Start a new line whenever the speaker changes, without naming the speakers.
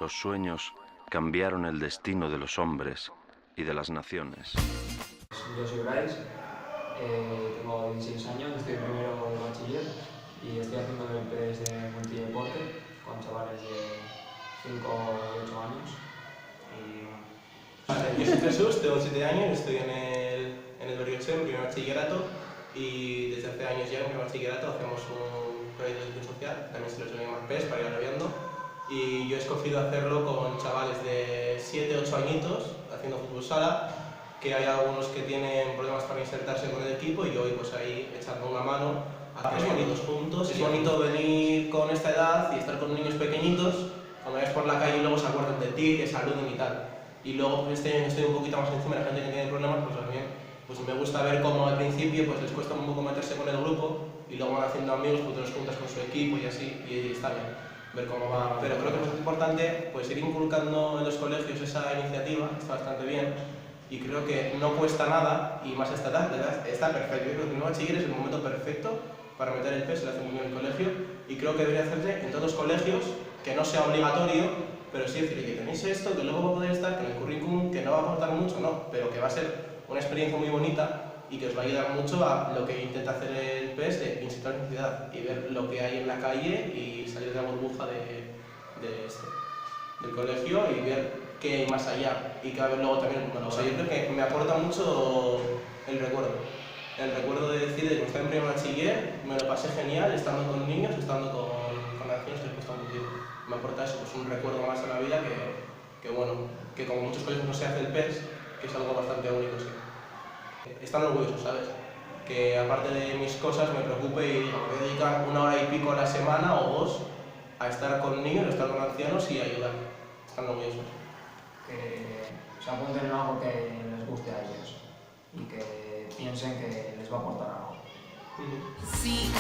los sueños cambiaron el destino de los hombres y de las naciones.
Yo soy Bryce, tengo 16 años, estoy en primero de bachiller y estoy haciendo el PDS de multideporte con chavales de 5 o 8 años.
Yo soy Jesús, tengo 7 años, estoy en el Berrioche, en primer bachillerato, y desde hace años ya en primer bachillerato hacemos un proyecto de gestión social, también se lo llama PES para ir agraviando, y yo he escogido hacerlo con chavales de 7 8 añitos haciendo fútbol sala, que hay algunos que tienen problemas para insertarse con el equipo y hoy pues ahí echando una mano. Hacemos bonitos juntos, es bonito venir con esta edad y estar con niños pequeñitos, cuando vayas por la calle y luego se acuerdan de ti, te saluden y tal. Y luego pues estoy un poquito más encima de la gente que tiene problemas, pues también pues me gusta ver cómo al principio pues les cuesta un poco meterse con el grupo y luego van haciendo amigos, pues te los juntas con su equipo y así, y está bien ver cómo va. Pero creo que es importante pues ir inculcando en los colegios esa iniciativa, está bastante bien, y creo que no cuesta nada, y más a esta edad, está perfecto. Yo creo que el nuevo bachiller es el momento perfecto para meter el PES, lo hace muy bien el colegio, y creo que debería hacerse en todos los colegios, que no sea obligatorio, pero sí decir que tenéis esto, que luego va a poder estar, que en el currículum, que no va a aportar mucho, no, pero que va a ser una experiencia muy bonita y que os va a ayudar mucho a lo que intenta hacer el PES de insertar en la ciudad y ver lo que hay en la calle y salir de la burbuja del colegio y ver qué hay más allá y que va a haber luego también el mundo laboral. O sea, yo creo que me aporta mucho el recuerdo de decir que cuando estaba en primer bachiller me lo pasé genial estando con niños, estando con naciones que les cuesta un tiempo. Me aporta eso, pues un recuerdo más a la vida que bueno, que como muchos colegios no se hace el PES, que es algo bastante único, sí. Están orgullosos, ¿sabes? Que aparte de mis cosas me preocupe y digo, voy a dedicar 1 hora y pico a la semana o 2 a estar con niños, a estar con ancianos y ayudar. Están orgullosos.
Que se apunten en algo que les guste a ellos y que piensen que les va a aportar algo.
Sí.